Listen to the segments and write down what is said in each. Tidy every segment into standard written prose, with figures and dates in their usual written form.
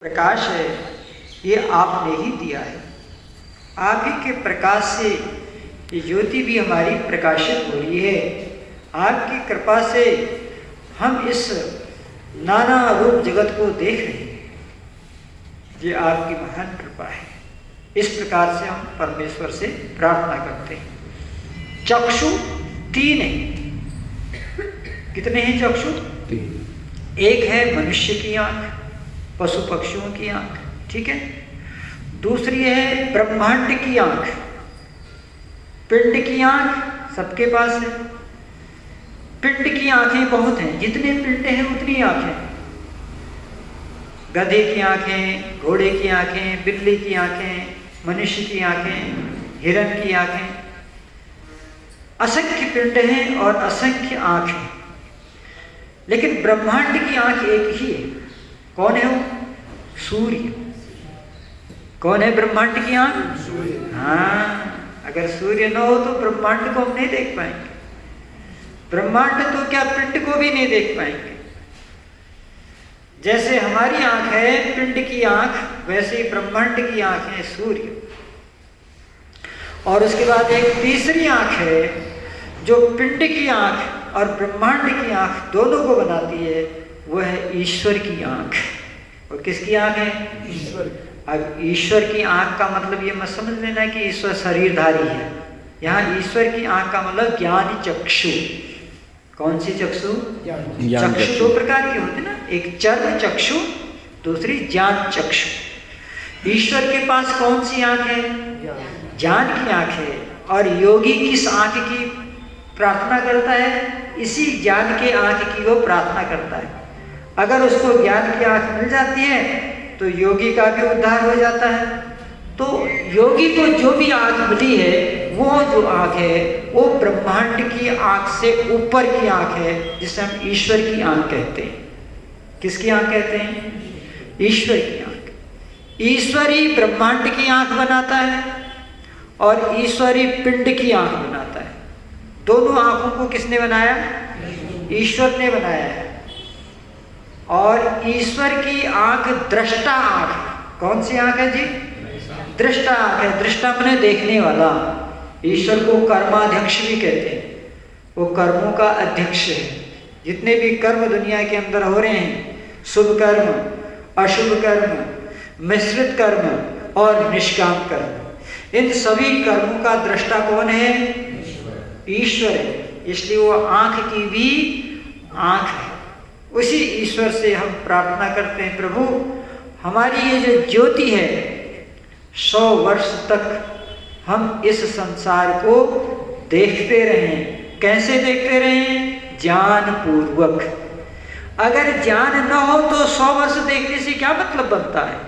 प्रकाश है ये आपने ही दिया है। आप ही के प्रकाश से ये ज्योति भी हमारी प्रकाशित हो रही है। आपकी कृपा से हम इस नाना रूप जगत को देख रहे हैं। ये आपकी महान कृपा है। इस प्रकार से हम परमेश्वर से प्रार्थना करते हैं। चक्षु 3 है। कितने हैं चक्षु? 3। एक है मनुष्य की आंख, पशु पक्षियों की आंख, ठीक है। दूसरी है ब्रह्मांड की आंख, पिंड की आंख सबके पास है। पिंड की आंखें बहुत हैं, जितने पिंड हैं उतनी आंखें। गधे की आंखें, घोड़े की आंखें, बिल्ली की आंखें, मनुष्य की आंखें, हिरण की आंखें, असंख्य पिंड हैं और असंख्य आंख हैं। लेकिन ब्रह्मांड की आंख एक ही है। कौन है वो? सूर्य। कौन है ब्रह्मांड की आंख? हाँ, अगर सूर्य न हो तो ब्रह्मांड को हम नहीं देख पाएंगे। ब्रह्मांड तो क्या, पिंड को भी नहीं देख पाएंगे। जैसे हमारी आंख है पिंड की आंख, वैसे ही ब्रह्मांड की आंख है सूर्य। और उसके बाद एक तीसरी आंख है जो पिंड की आंख और ब्रह्मांड की आंख दोनों को बनाती है, वो है ईश्वर की आंख। और किसकी आंख है? ईश्वर। अब ईश्वर की आंख का मतलब ये मत समझ लेना कि ईश्वर शरीरधारी है। यहाँ ईश्वर की आंख का मतलब ज्ञान चक्षु। कौन सी चक्षु? चक्षु 2 प्रकार की होती है ना, एक चर्म चक्षु, दूसरी ज्ञान चक्षु। ईश्वर के पास कौन सी आंख है? ज्ञान की आंख है। और योगी किस आंख की प्रार्थना करता है? इसी ज्ञान के आंख की वो प्रार्थना करता है। अगर उसको ज्ञान की आंख मिल जाती है तो योगी का भी उद्धार हो जाता है। तो योगी को जो भी आंख मिली है, वो जो आंख है वो ब्रह्मांड की आंख से ऊपर की आंख है, जिसे हम ईश्वर की आंख कहते हैं। किसकी आंख कहते हैं? ईश्वर की आंख। ईश्वर ही ब्रह्मांड की आंख बनाता है और ईश्वर ही पिंड की आंख बनाता है। दोनों आंखों को किसने बनाया? ईश्वर ने बनाया है। और ईश्वर की आंख दृष्टा आंख। कौन सी आंख है जी? दृष्टा आंख है। दृष्टा माने देखने वाला। ईश्वर को कर्माध्यक्ष भी कहते हैं। वो कर्मों का अध्यक्ष है। जितने भी कर्म दुनिया के अंदर हो रहे हैं, शुभ कर्म, अशुभ कर्म, मिश्रित कर्म और निष्काम कर्म, इन सभी कर्मों का दृष्टा कौन है? ईश्वर है। इसलिए वो आंख की भी आंख है। उसी ईश्वर से हम प्रार्थना करते हैं, प्रभु हमारी ये जो ज्योति है 100 वर्ष तक हम इस संसार को देखते रहें। कैसे देखते रहें? ज्ञान पूर्वक। अगर ज्ञान न हो तो 100 वर्ष देखने से क्या मतलब बनता है?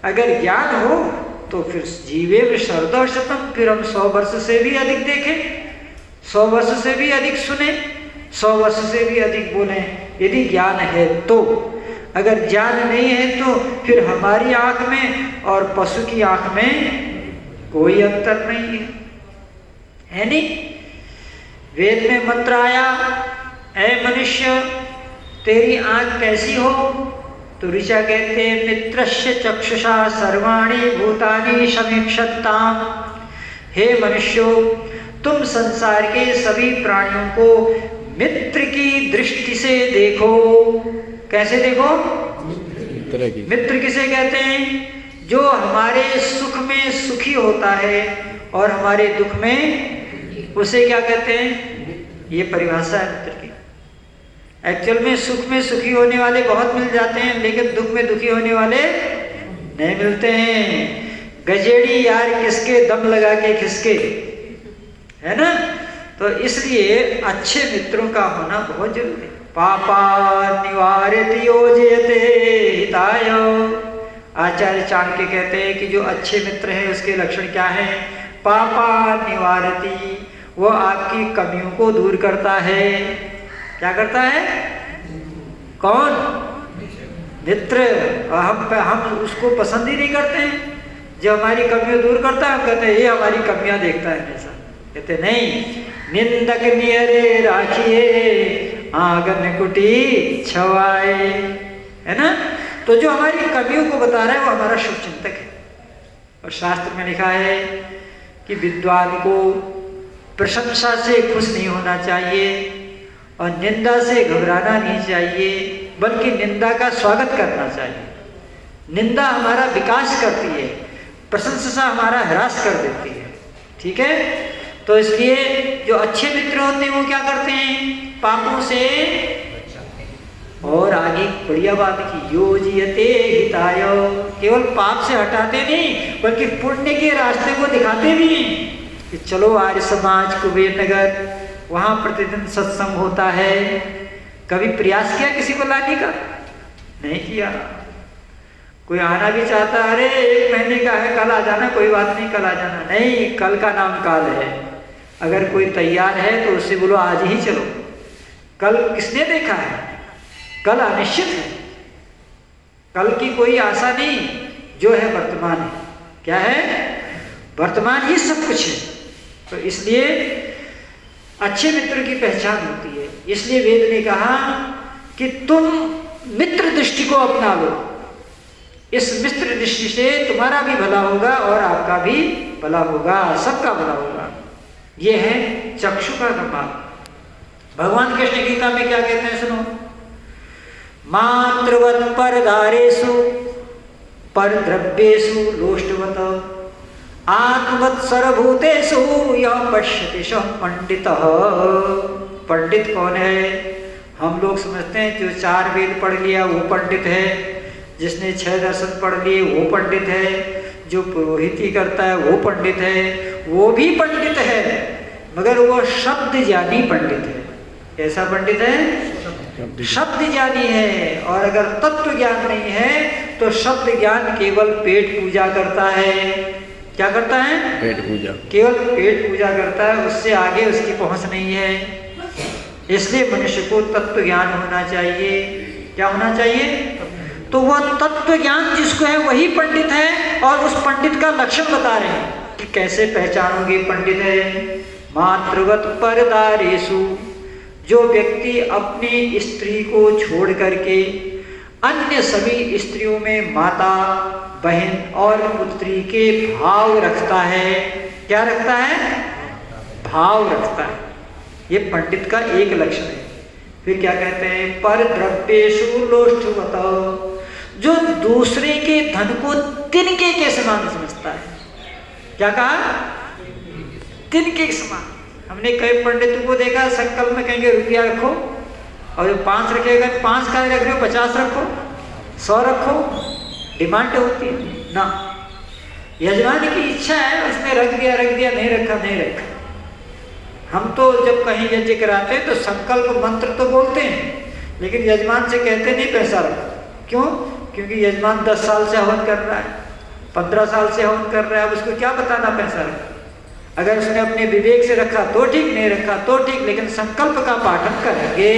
अगर ज्ञान हो तो फिर जीवे शरदो शतम, फिर हम 100 वर्ष से भी अधिक देखें, 100 वर्ष से भी अधिक सुने, 100 वर्ष से भी अधिक बोले, यदि ज्ञान है तो। अगर ज्ञान नहीं है तो फिर हमारी आंख में और पशु की आंख में कोई अंतर नहीं है नहीं? वेद में मंत्र आया, ऐ मनुष्य तेरी आंख कैसी हो? तो ऋचा कहते हैं मित्रस्य चक्षुषा सर्वाणि भूतानि समीक्षताम्। हे मनुष्यों, तुम संसार के सभी प्राणियों को मित्र की दृष्टि से देखो। कैसे देखो? मित्र किसे कहते हैं? जो हमारे सुख में सुखी होता है और हमारे दुख में, उसे क्या कहते हैं? ये परिभाषा है मित्र की। एक्चुअल में सुख में सुखी होने वाले बहुत मिल जाते हैं, लेकिन दुख में दुखी होने वाले नहीं मिलते हैं। गजेड़ी यार किसके, दम लगा के खिसके, है ना? तो इसलिए अच्छे मित्रों का होना बहुत जरूरी है। पापा निवारित योजयते हिताय। आचार्य चाणक्य कहते हैं कि जो अच्छे मित्र हैं उसके लक्षण क्या है? पापा निवारती, वो आपकी कमियों को दूर करता है। क्या करता है? कौन? मित्र। हम उसको पसंद ही नहीं करते हैं जो हमारी कमियां दूर करता है। हम कहते हैं ये हमारी कमियां देखता है हमेशा। कहते नहीं, निंदक नियरे राखिए आंगन कुटी छवाए, है ना? तो जो हमारी कमियों को बता रहा है वो हमारा शुभचिंतक है। और शास्त्र में लिखा है कि विद्वान को प्रशंसा से खुश नहीं होना चाहिए और निंदा से घबराना नहीं चाहिए, बल्कि निंदा का स्वागत करना चाहिए। निंदा हमारा विकास करती है, प्रशंसा हमारा ह्रास कर देती है। ठीक है, तो इसलिए जो अच्छे मित्र होते हैं वो क्या करते हैं, पापों से, और आगे बढ़िया बात की, योजियते हिताय, केवल पाप से हटाते नहीं बल्कि पुण्य के रास्ते को दिखाते भी हैं कि चलो आर्य समाज कुबेर नगर, वहाँ प्रतिदिन सत्संग होता है। कभी प्रयास किया किसी को लाने का? नहीं किया। कोई आना भी चाहता, अरे 1 महीने का है, कल आ जाना, कोई बात नहीं कल आ जाना, नहीं, कल का नाम काल है। अगर कोई तैयार है तो उससे बोलो आज ही चलो। कल किसने देखा है? कल अनिश्चित है, कल की कोई आशा नहीं, जो है वर्तमान है। क्या है? वर्तमान ही सब कुछ है। तो इसलिए अच्छे मित्र की पहचान होती है। इसलिए वेद ने कहा कि तुम मित्र दृष्टि को अपना लो, इस मित्र दृष्टि से तुम्हारा भी भला होगा और आपका भी भला होगा, सबका भला होगा। यह है चक्षु का कपाल। भगवान कृष्ण गीता में क्या कहते हैं, सुनो, मातृवत परदारेषु परद्रव्येषु लोष्टवत आत्मवत सर्वभूतेषु यः पश्यति सः पंडितः। पंडित कौन है? हम लोग समझते हैं जो 4 वेद पढ़ लिया वो पंडित है, जिसने 6 दर्शन पढ़ लिए वो पंडित है, जो पुरोहिती करता है वो पंडित है। वो भी पंडित है मगर वो शब्द ज्ञानी पंडित है। कैसा पंडित है? शब्द ज्ञानी है। और अगर तत्व ज्ञान नहीं है तो शब्द ज्ञान केवल पेट पूजा करता है। क्या करता है? पेट पूजा, केवल पेट पूजा करता है, उससे आगे उसकी पहुंच नहीं है। इसलिए मनुष्य को तत्व ज्ञान होना चाहिए। क्या होना चाहिए? तो वह तत्व ज्ञान जिसको है वही पंडित है। और उस पंडित का लक्षण बता रहे हैं कि कैसे पहचानोगे पंडित है। मातृवत परदारेषु, जो व्यक्ति अपनी स्त्री को छोड़ करके अन्य सभी स्त्रियों में माता, बहन और पुत्री के भाव रखता है। क्या रखता है? भाव रखता है। ये पंडित का एक लक्षण है। फिर क्या कहते हैं? पर द्रव्येषु लोष्टवत, जो दूसरे के धन को तिनके के समान समझता है। क्या कहा? तिनके के समान। हमने कई पंडितों को देखा, संकल्प में कहेंगे रुपया रखो, और जो 5 रखेगा 5 का रख रहे हो, 50 रखो, 100 रखो, डिमांड होती है ना। यजमान की इच्छा है, उसने रख दिया, नहीं रखा, नहीं रखा। हम तो जब कहीं यज्ञ कराते हैं तो संकल्प मंत्र तो बोलते हैं, लेकिन यजमान से कहते नहीं पैसा रखो। क्यों? क्योंकि यजमान 10 साल से हवन कर रहा है, 15 साल से हवन कर रहा है, अब उसको क्या बताना पैसा रखो। अगर उसने अपने विवेक से रखा तो ठीक, नहीं रखा तो ठीक, लेकिन संकल्प का पाठन करेंगे।